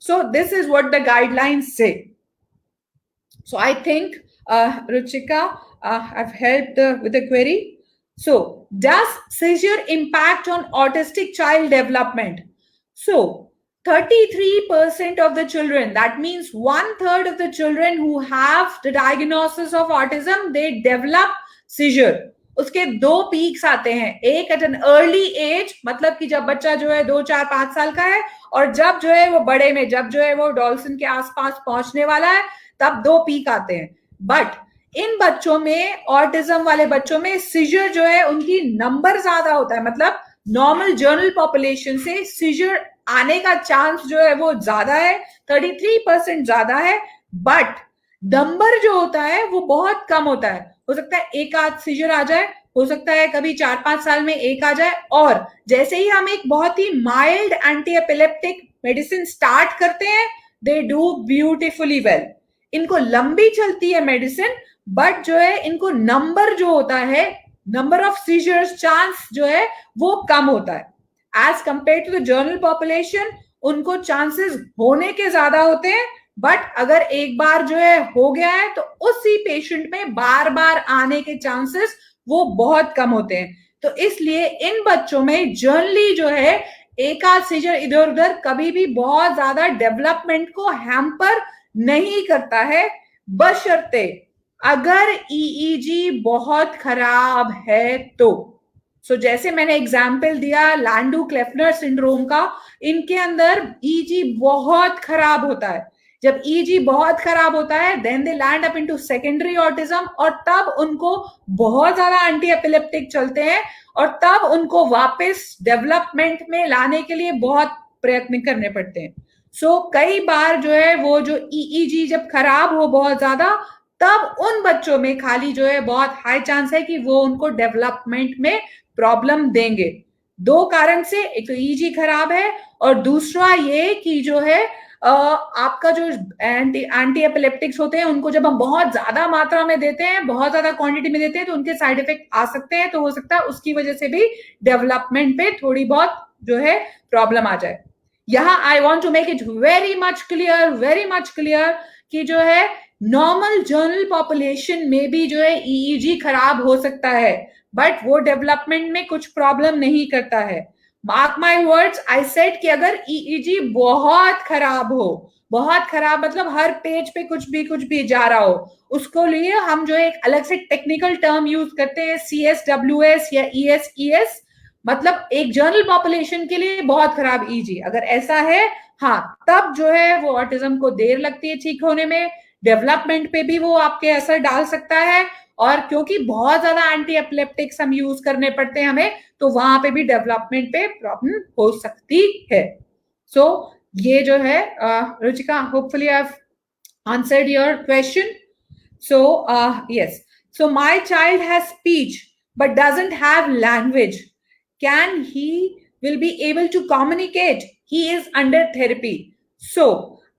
So this is what the guidelines say. So I think Ruchika, I've helped with the query. So, does seizure impact on autistic child development? So, 33% of the children, that means 1/3 of the children who have the diagnosis of autism, they develop seizure. उसके 2 पीक्स आते हैं, एक एट एन अर्ली एज, मतलब कि जब बच्चा जो है 2, 4, 5 साल का है, और जब जो है वो बड़े में, जब जो है वो डॉल्फिन के आसपास पहुंचने वाला है, तब 2 पीक आते हैं. बट इन बच्चों में, ऑटिज्म वाले बच्चों में सीजर जो है उनकी नंबर ज्यादा होता है, मतलब नॉर्मल जनरल पॉपुलेशन से सीजर आने का चांस जो है वो ज्यादा है, 33% ज्यादा है. बट नंबर जो होता है वो बहुत कम होता है. हो सकता है एक आध सीजर आ जाए, हो सकता है कभी 4-5 साल में एक आ जाए, और जैसे ही हम एक बहुत ही mild anti epileptic medicine start करते हैं, दे डू ब्यूटिफुली वेल. इनको लंबी चलती है मेडिसिन, बट जो है इनको नंबर जो होता है, नंबर ऑफ सीजर्स चांस जो है वो कम होता है as compare to the general population. उनको चांसेस होने के ज्यादा होते हैं, बट अगर एक बार जो है हो गया है तो उसी पेशेंट में बार बार आने के चांसेस वो बहुत कम होते हैं. तो इसलिए इन बच्चों में जनरली जो है एक आध सीजर इधर उधर कभी भी बहुत ज्यादा डेवलपमेंट को हैम्पर नहीं करता है, बशर्ते अगर ईईजी बहुत खराब है तो. सो जैसे मैंने एग्जाम्पल दिया लैंडू क्लेफनर सिंड्रोम का, इनके अंदर ईजी बहुत खराब होता है. जब ईजी बहुत खराब होता है, then they land up into secondary autism, और तब उनको बहुत ज्यादा एंटी एपिलेप्टिक चलते हैं, और तब उनको वापस डेवलपमेंट में लाने के लिए बहुत प्रयत्न करने पड़ते हैं। सो कई बार जो है वो जो ईईजी जब खराब हो बहुत ज्यादा, तब उन बच्चों में खाली जो है बहुत हाई चांस है कि वो उनको डेवलपमेंट में प्रॉब्लम देंगे। दो कारण से, एक तो ईजी खराब है और दूसरा ये कि जो है आपका जो एंटी एपिलेप्टिक्स होते हैं उनको जब हम बहुत ज्यादा मात्रा में देते हैं, बहुत ज्यादा क्वांटिटी में देते हैं, तो उनके साइड इफेक्ट आ सकते हैं। तो हो सकता है उसकी वजह से भी डेवलपमेंट पे थोड़ी बहुत जो है प्रॉब्लम आ जाए। यहाँ I want to make it very much clear कि जो है नॉर्मल जनरल पॉपुलेशन में भी जो है ईईजी खराब हो सकता है, बट वो डेवलपमेंट में कुछ प्रॉब्लम नहीं करता है। Mark my words, I said कि अगर ईईजी बहुत खराब हो, बहुत खराब मतलब हर पेज पे कुछ भी जा रहा हो, उसको लिए हम जो है एक अलग से टेक्निकल टर्म यूज करते हैं, CSWS या ESES, मतलब एक जनरल पॉपुलेशन के लिए बहुत खराब ईजी। अगर ऐसा है, हाँ, तब जो है वो ऑटिज्म को देर लगती है ठीक होने में, डेवलपमेंट पे भी वो आपके असर डाल सकता है, और क्योंकि बहुत ज्यादा एंटी एपिलेप्टिक्स हम यूज करने पड़ते हैं हमें, तो वहां पे भी डेवलपमेंट पे प्रॉब्लम हो सकती है। सो ये जो है Ruchika, hopefully I have answered your question. So yes, so my child has speech but doesn't have language. Can he will be able to communicate? He is under therapy. So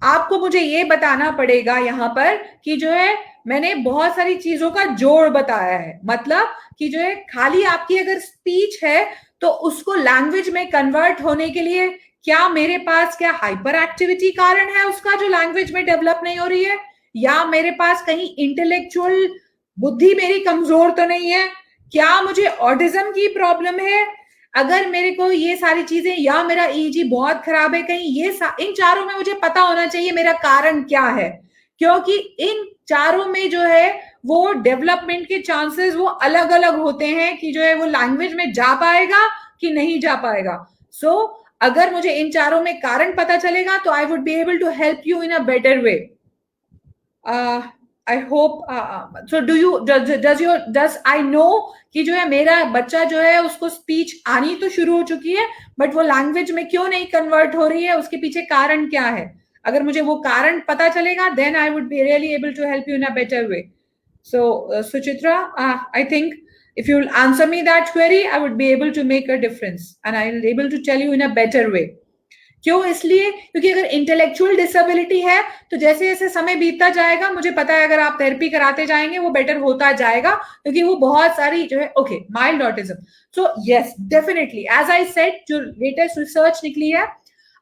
आपको मुझे ये बताना पड़ेगा यहाँ पर कि जो है मैंने बहुत सारी चीजों का जोड़ बताया है, मतलब कि जो है खाली आपकी अगर स्पीच है तो उसको लैंग्वेज में कन्वर्ट होने के लिए क्या मेरे पास क्या हाइपर एक्टिविटी कारण है उसका जो लैंग्वेज में डेवलप नहीं हो रही है, या मेरे पास कहीं इंटेलेक्चुअल बुद्धि मेरी कमजोर तो नहीं है, क्या मुझे ऑटिज्म की प्रॉब्लम है। अगर मेरे को ये सारी चीजें, या मेरा ईजी बहुत खराब है, कहीं ये इन चारों में मुझे पता होना चाहिए मेरा कारण क्या है, क्योंकि इन चारों में जो है वो डेवलपमेंट के चांसेस वो अलग अलग होते हैं कि जो है वो लैंग्वेज में जा पाएगा कि नहीं जा पाएगा। सो अगर मुझे इन चारों में कारण पता चलेगा तो I would be able to help you in a better way. I hope, so does I know कि जो है मेरा बच्चा जो है उसको स्पीच आनी तो शुरू हो चुकी है, बट वो लैंग्वेज में क्यों नहीं कन्वर्ट हो रही है, उसके पीछे कारण क्या है। अगर मुझे वो कारण पता चलेगा, then I would be really able to help you in a better way. So Suchitra, I think if you'll answer me that query, I would be able to make a difference and I'll be able to tell you in a better way. क्यों, इसलिए क्योंकि अगर इंटेलेक्चुअल डिसेबिलिटी है तो जैसे जैसे समय बीतता जाएगा, मुझे पता है अगर आप थेरेपी कराते जाएंगे वो बेटर होता जाएगा, क्योंकि वो बहुत सारी जो है okay mild autism. So yes, definitely as I said, जो लेटेस्ट रिसर्च निकली है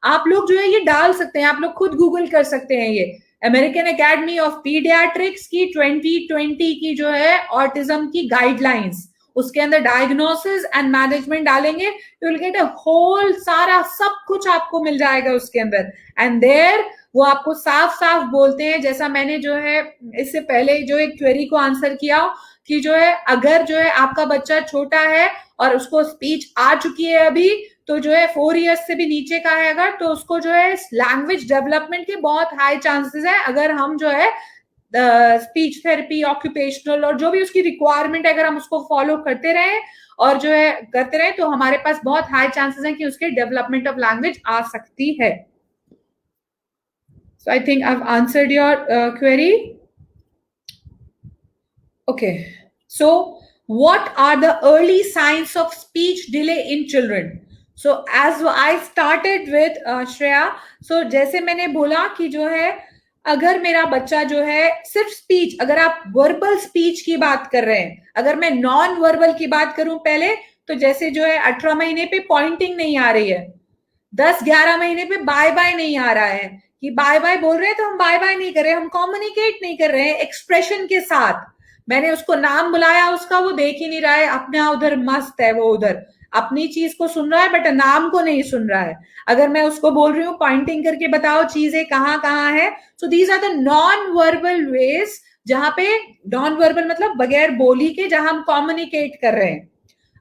आप लोग जो है ये डाल सकते हैं, आप लोग खुद गूगल कर सकते हैं, ये अमेरिकन एकेडमी ऑफ पीडियाट्रिक्स की 2020 की जो है ऑटिज्म की गाइडलाइंस, उसके अंदर डायग्नोसिस एंड मैनेजमेंट डालेंगे, you will get a whole, सारा सब कुछ आपको मिल जाएगा उसके अंदर। एंड देयर वो आपको साफ साफ बोलते हैं, जैसा मैंने जो है इससे पहले जो एक क्वेरी को आंसर किया कि जो है अगर जो है आपका बच्चा छोटा है और उसको स्पीच आ चुकी है अभी, तो जो है 4 इयर्स से भी नीचे का है अगर, तो उसको जो है लैंग्वेज डेवलपमेंट के बहुत हाई चांसेस है, अगर हम जो है स्पीच थेरेपी, ऑक्यूपेशनल और जो भी उसकी रिक्वायरमेंट है, अगर हम उसको फॉलो करते रहे और जो है करते रहे, तो हमारे पास बहुत हाई चांसेस हैं कि उसके डेवलपमेंट ऑफ लैंग्वेज आ सकती है। So I think I've answered your query. Okay. So what are the early signs of speech delay in children? So as I started with Shreya, so जैसे मैंने बोला कि जो है अगर मेरा बच्चा जो है सिर्फ स्पीच, अगर आप वर्बल स्पीच की बात कर रहे हैं, अगर मैं नॉन वर्बल की बात करूं पहले, तो जैसे जो है 18 महीने पे पॉइंटिंग नहीं आ रही है, 10-11 महीने पे बाय बाय नहीं आ रहा है, कि बाय बाय बोल रहे हैं तो हम बाय बाय नहीं कर रहे, हम कम्युनिकेट नहीं कर रहे हैं एक्सप्रेशन के साथ। मैंने उसको नाम बुलाया उसका, वो देख ही नहीं रहा है, अपना उधर मस्त है, वो उधर अपनी चीज को सुन रहा है बट नाम को नहीं सुन रहा है। अगर मैं उसको बोल रही हूँ पॉइंटिंग करके बताओ चीजें कहाँ कहाँ है, so these are the non verbal ways, जहां पे नॉन वर्बल मतलब बगैर बोली के, जहां हम कम्युनिकेट कर रहे हैं।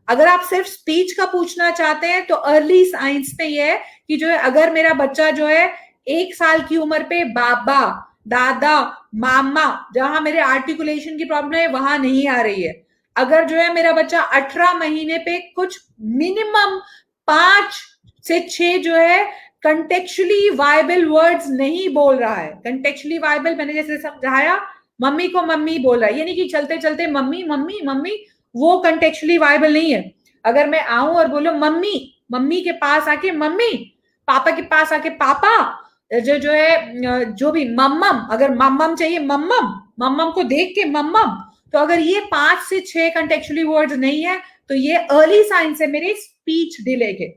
अगर आप सिर्फ स्पीच का पूछना चाहते हैं तो अर्ली साइंस में ये है कि जो है अगर मेरा बच्चा जो है 1 साल की उम्र पे बाबा, दादा, मामा, जहां मेरे आर्टिकुलेशन की प्रॉब्लम है वहां नहीं आ रही है, अगर जो है मेरा बच्चा 18 महीने पे कुछ मिनिमम 5 से 6 जो है कंटेक्चुअली वायबल वर्ड्स नहीं बोल रहा है। कंटेक्चुअली वायबल मैंने जैसे समझाया, मम्मी को मम्मी बोल रहा है, यानी कि चलते चलते मम्मी मम्मी मम्मी, वो कंटेक्चुअली वायबल नहीं है। अगर मैं आऊं और बोलूं मम्मी, मम्मी के पास आके मम्मी, पापा के पास आके पापा, जो है जो भी मम्मम, अगर मम्मम चाहिए मम्मम, मम्मम को देख के मम्मम, तो अगर ये 5 से 6 कंटेक्चुअली वर्ड्स नहीं है तो ये अर्ली साइंस है मेरे स्पीच डिले के।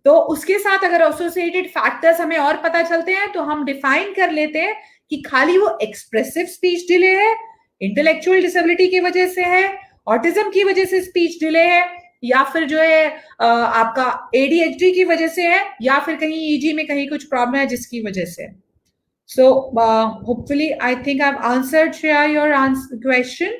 तो उसके साथ अगर एसोसिएटेड फैक्टर्स हमें और पता चलते हैं तो हम डिफाइन कर लेते हैं कि खाली वो एक्सप्रेसिव स्पीच डिले है, इंटेलेक्चुअल डिसेबिलिटी की वजह से है, ऑटिज्म की वजह से स्पीच डिले है, या फिर जो है आपका एडीएचडी की वजह से है, या फिर कहीं ईजी में कहीं कुछ प्रॉब्लम है जिसकी वजह से। So hopefully I think I have answered Shreya your question.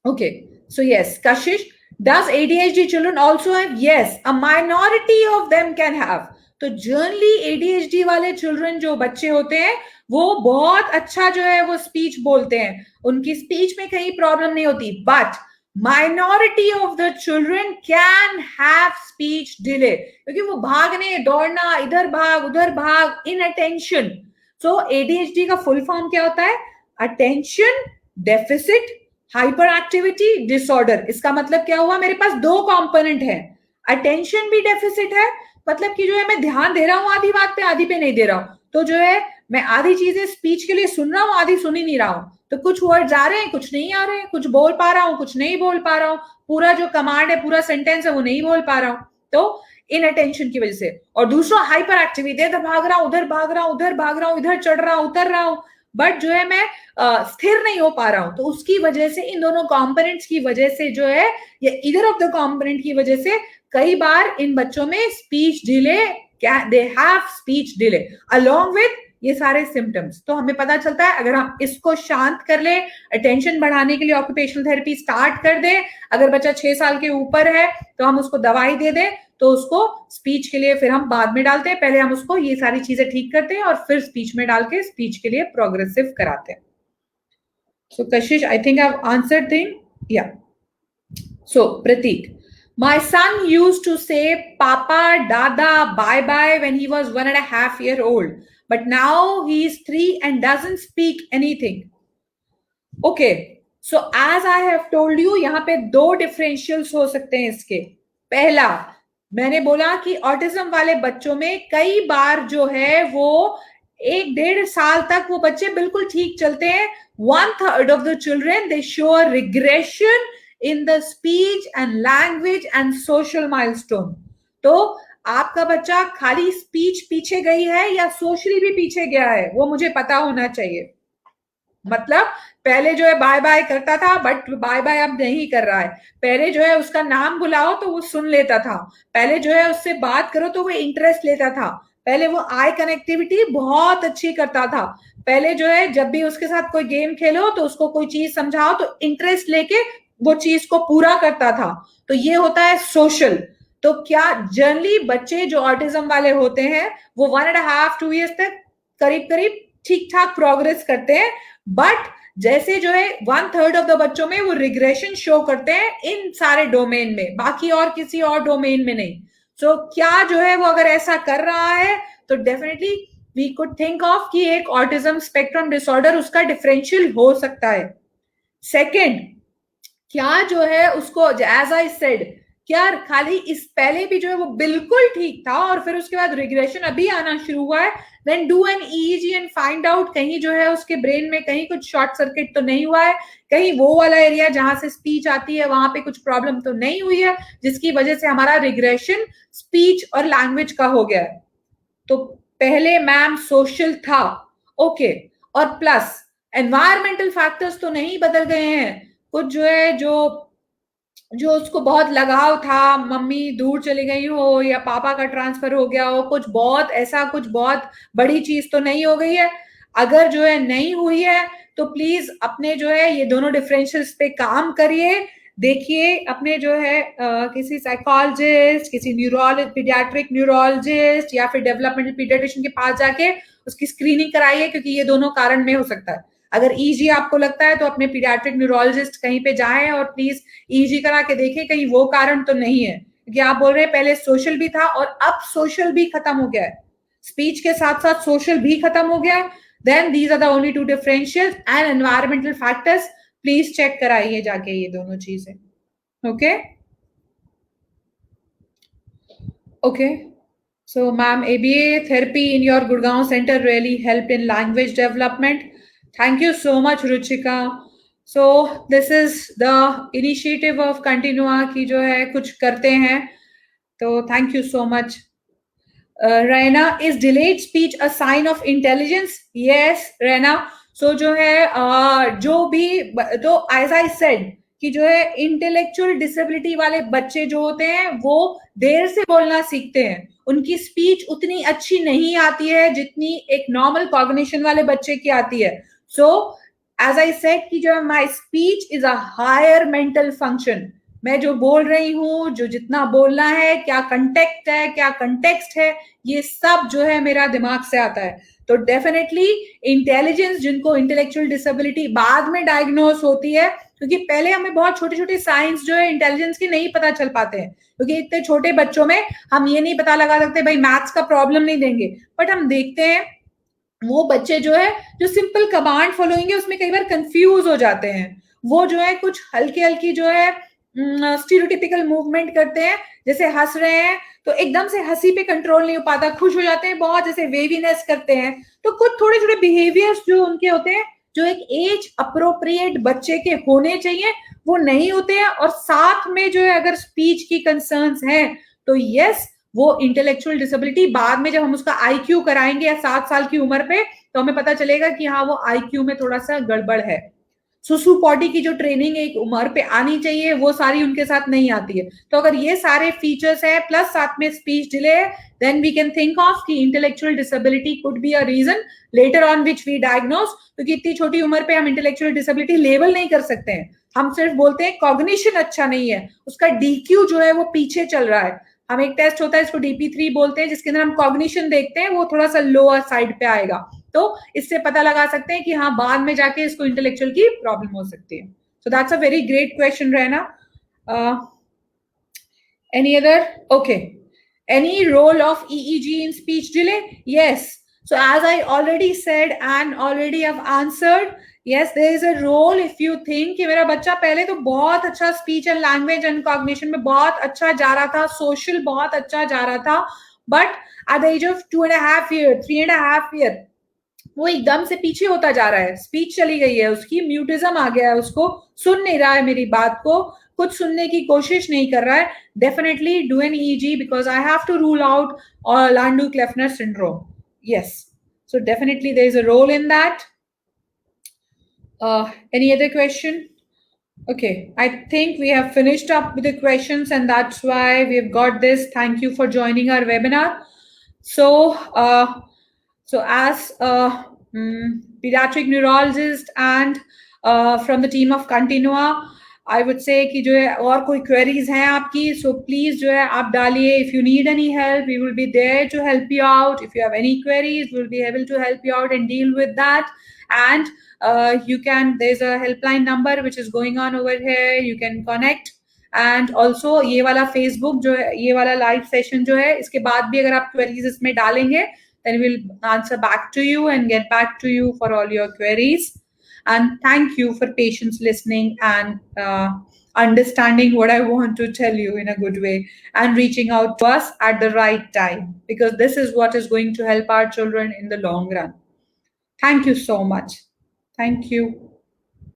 Okay, so yes, Kashish, does ADHD children also have? Yes, a minority of them can have. तो जनरली ADHD वाले चिल्ड्रन जो बच्चे होते हैं वो बहुत अच्छा जो है वो स्पीच बोलते हैं, उनकी स्पीच में कहीं प्रॉब्लम नहीं होती, but minority of the children can have speech delay, क्योंकि वो भागने दौड़ना, इधर भाग उधर भाग, इन अटेंशन. सो ADHD का फुल फॉर्म क्या होता है? Attention deficit hyper activity disorder. इसका मतलब क्या हुआ? मेरे पास 2 कंपोनेंट है, अटेंशन भी डेफिसिट है, मतलब कि जो है मैं ध्यान दे रहा हूं आधी बात पे, आधी पे नहीं दे रहा हूं, तो जो है मैं आधी चीजें स्पीच के लिए सुन रहा हूं, आधी सुन ही नहीं रहा हूं, तो कुछ वर्ड्स आ रहे हैं, कुछ नहीं आ रहे हैं, कुछ बोल पा रहा हूं, कुछ नहीं बोल पा रहा हूं, पूरा जो कमांड है, पूरा सेंटेंस है वो नहीं बोल पा रहा हूं, तो इन अटेंशन की वजह से. और दूसरा हाइपर एक्टिविटी, इधर भाग रहा हूं, उधर भाग रहा हूं, उधर भाग रहा हूं, इधर चढ़ रहा हूं, उतर रहा हूं, बट जो है मैं स्थिर नहीं हो पा रहा हूं. तो उसकी वजह से, इन दोनों कंपोनेंट्स की वजह से जो है, या इधर ऑफ द कंपोनेंट की वजह से कई बार इन बच्चों में speech delay, they have speech delay along with ये सारे सिम्टम्स. तो हमें पता चलता है अगर हम इसको शांत कर ले, अटेंशन बढ़ाने के लिए ऑक्यूपेशनल थेरेपी स्टार्ट कर दे, अगर बच्चा 6 साल के ऊपर है तो हम उसको दवाई दे दें, तो उसको स्पीच के लिए फिर हम बाद में डालते हैं, पहले हम उसको ये सारी चीजें ठीक करते हैं और फिर स्पीच में डाल के स्पीच के लिए प्रोग्रेसिव कराते हैं. So Kashish, I think I've answered thing. Yeah. So Pratik, my son used to say Papa, Dada, bye bye when he was 1.5 years old, but now he is 3 and doesn't speak anything. Okay. So as I have told you, यहाँ पे 2 डिफरेंशियल्स हो सकते हैं इसके. पहला, मैंने बोला कि ऑटिज्म वाले बच्चों में कई बार जो है वो 1-1.5 साल तक वो बच्चे बिल्कुल ठीक चलते हैं. 1/3 of the children they show a regression in the speech and language and social milestone. तो आपका बच्चा खाली स्पीच पीछे गई है या सोशली भी पीछे गया है, वो मुझे पता होना चाहिए. मतलब पहले जो है बाय बाय करता था, बट बाय बाय अब नहीं कर रहा है. पहले जो है उसका नाम बुलाओ तो वो सुन लेता था, पहले जो है उससे बात करो तो वो इंटरेस्ट लेता था, पहले वो आई कनेक्टिविटी बहुत अच्छी करता था, पहले जो है जब भी उसके साथ कोई गेम खेलो तो उसको कोई चीज समझाओ तो इंटरेस्ट लेके वो चीज को पूरा करता था. तो ये होता है सोशल. तो क्या जनरली बच्चे जो ऑटिज्म वाले होते हैं वो 1.5-2 years तक करीब करीब ठीक ठाक प्रोग्रेस करते हैं, बट जैसे जो है 1/3 ऑफ द बच्चों में वो रिग्रेशन शो करते हैं इन सारे डोमेन में, बाकी और किसी और डोमेन में नहीं. सो क्या जो है वो अगर ऐसा कर रहा है तो definitely we could think of कि एक ऑटिज्म स्पेक्ट्रम डिसऑर्डर उसका डिफरेंशियल हो सकता है. सेकेंड, क्या जो है उसको एज आई सेड, क्या खाली इस पहले भी जो है वो बिल्कुल ठीक था और फिर उसके बाद रिग्रेशन अभी आना शुरू हुआ है, then do an EEG and find out कहीं जो है उसके ब्रेन में कहीं कुछ शॉर्ट सर्किट तो नहीं हुआ है, कहीं वो वाला एरिया जहां से स्पीच आती है वहां पे कुछ प्रॉब्लम तो नहीं हुई है जिसकी वजह से हमारा रिग्रेशन स्पीच और लैंग्वेज का हो गया है. तो पहले मैम सोशल था, ओके, और प्लस एनवायरमेंटल फैक्टर्स तो नहीं बदल गए हैं. कुछ जो है जो उसको बहुत लगाव था, मम्मी दूर चली गई हो या पापा का ट्रांसफर हो गया हो, कुछ बहुत ऐसा कुछ बहुत बड़ी चीज तो नहीं हो गई है. अगर जो है नहीं हुई है तो प्लीज अपने जो है ये दोनों डिफरेंशियल्स पे काम करिए, देखिए अपने जो है किसी साइकोलॉजिस्ट, किसी पीडियाट्रिक न्यूरोलॉजिस्ट या फिर डेवलपमेंटल पीडियाट्रिशियन के पास जाके उसकी स्क्रीनिंग कराइए, क्योंकि ये दोनों कारण में हो सकता है. अगर ईजी आपको लगता है तो अपने पीडियाट्रिक न्यूरोलॉजिस्ट कहीं पे जाएं और प्लीज ईजी करा के देखें कहीं वो कारण तो नहीं है. क्योंकि आप बोल रहे हैं पहले सोशल भी था और अब सोशल भी खत्म हो गया है, स्पीच के साथ साथ सोशल भी खत्म हो गया है. Then these are the only two differential and environmental factors. Please check कराइए जाके ये दोनों चीजें. Okay okay. So, ma'am, ABA therapy in your Gurgaon center really helped in language development. Thank you so much, Ruchika. So, this is the initiative of Continua की जो है कुछ करते हैं. तो thank you so much. Raina, is delayed speech a sign of intelligence? Yes, Raina. So जो है जो भी तो as I said कि जो है इंटेलेक्चुअल डिसेबिलिटी वाले बच्चे जो होते हैं वो देर से बोलना सीखते हैं, उनकी स्पीच उतनी अच्छी नहीं आती है जितनी एक नॉर्मल कॉग्निशन वाले बच्चे की आती है. सो एज आई सेड कि जो my speech is a higher mental function. मैं जो बोल रही हूँ, जो जितना बोलना है, क्या कंटेक्ट है, क्या कंटेक्स्ट है, ये सब जो है मेरा दिमाग से आता है. तो डेफिनेटली इंटेलिजेंस, जिनको इंटेलेक्चुअल डिसेबिलिटी बाद में डायग्नोस होती है, क्योंकि पहले हमें बहुत छोटे छोटे साइंस जो है इंटेलिजेंस के नहीं पता चल पाते हैं, क्योंकि इतने छोटे बच्चों में हम ये नहीं पता लगा सकते भाई मैथ्स का प्रॉब्लम नहीं देंगे, बट हम देखते हैं वो बच्चे जो है जो सिंपल कमांड फॉलोइंग है उसमें कई बार कंफ्यूज हो जाते हैं. वो जो है कुछ हल्की हल्की जो है स्टीरियोटिपिकल मूवमेंट करते हैं, जैसे हंस रहे हैं तो एकदम से हंसी पे कंट्रोल नहीं हो पाता, खुश हो जाते हैं बहुत, जैसे वेवीनेस करते हैं. तो कुछ थोड़े थोड़े बिहेवियर्स जो उनके होते हैं जो एक एज अप्रोप्रिएट बच्चे के होने चाहिए वो नहीं होते हैं. और साथ में जो है अगर स्पीच की कंसर्न्स हैं तो यस, वो इंटेलेक्चुअल डिसेबिलिटी बाद में जब हम उसका आईक्यू कराएंगे या 7 साल की उम्र पे तो हमें पता चलेगा कि हाँ वो आईक्यू में थोड़ा सा गड़बड़ है. सुसु पॉटी की जो ट्रेनिंग एक उम्र पे आनी चाहिए वो सारी उनके साथ नहीं आती है. तो अगर ये सारे फीचर्स है प्लस साथ में स्पीच डिले है, then we can think of कि intellectual disability could be a reason later on which we diagnose. क्योंकि इतनी छोटी उम्र पे हम इंटेलेक्चुअल डिसेबिलिटी लेबल नहीं कर सकते हैं, हम सिर्फ बोलते हैं कॉग्निशन अच्छा नहीं है, उसका डीक्यू जो है वो पीछे चल रहा है. हम एक टेस्ट होता है इसको DP3 बोलते हैं जिसके अंदर हम कॉग्निशन देखते हैं, वो थोड़ा सा लोअर साइड पे आएगा. तो इससे पता लगा सकते हैं कि हाँ बाद में जाके इसको इंटेलेक्चुअल की प्रॉब्लम हो सकती है. So that's a very great question रहना. Any other? Okay. Any role of EEG in speech delay? Yes. So as I already said and already have answered, yes, there is a role if you think कि मेरा बच्चा पहले तो बहुत अच्छा speech and language and cognition में बहुत अच्छा जा रहा था, सोशल बहुत अच्छा जा रहा था, but at the age of 2.5 year 3.5 year वो एकदम से पीछे होता जा रहा है, स्पीच चली गई है उसकी, म्यूटिज्म आ गया है, उसको सुन नहीं रहा है मेरी बात को, कुछ सुनने की कोशिश नहीं कर रहा है. Definitely do an EEG because I have to rule out Landu-Kleffner syndrome. Yes. So definitely there is a role in that. Any other question? Okay, I think we have finished up with the questions and that's why we've got this. Thank you for joining our webinar. So as a pediatric neurologist and from the team of Continua, I would say कि जो है और कोई queries हैं आपकी, so please जो है आप डालिए. If you need any help, we will be there to help you out. If you have any queries, we will be able to help you out and deal with that. And you can, there's a helpline number which is going on over here. You can connect. And also ये वाला Facebook जो है, ये वाला live session जो है, इसके बाद भी अगर आप queries इसमें डालेंगे, then we'll answer back to you and get back to you for all your queries. And thank you for patience listening and understanding what I want to tell you in a good way and reaching out to us at the right time, because this is what is going to help our children in the long run. Thank you so much. Thank you.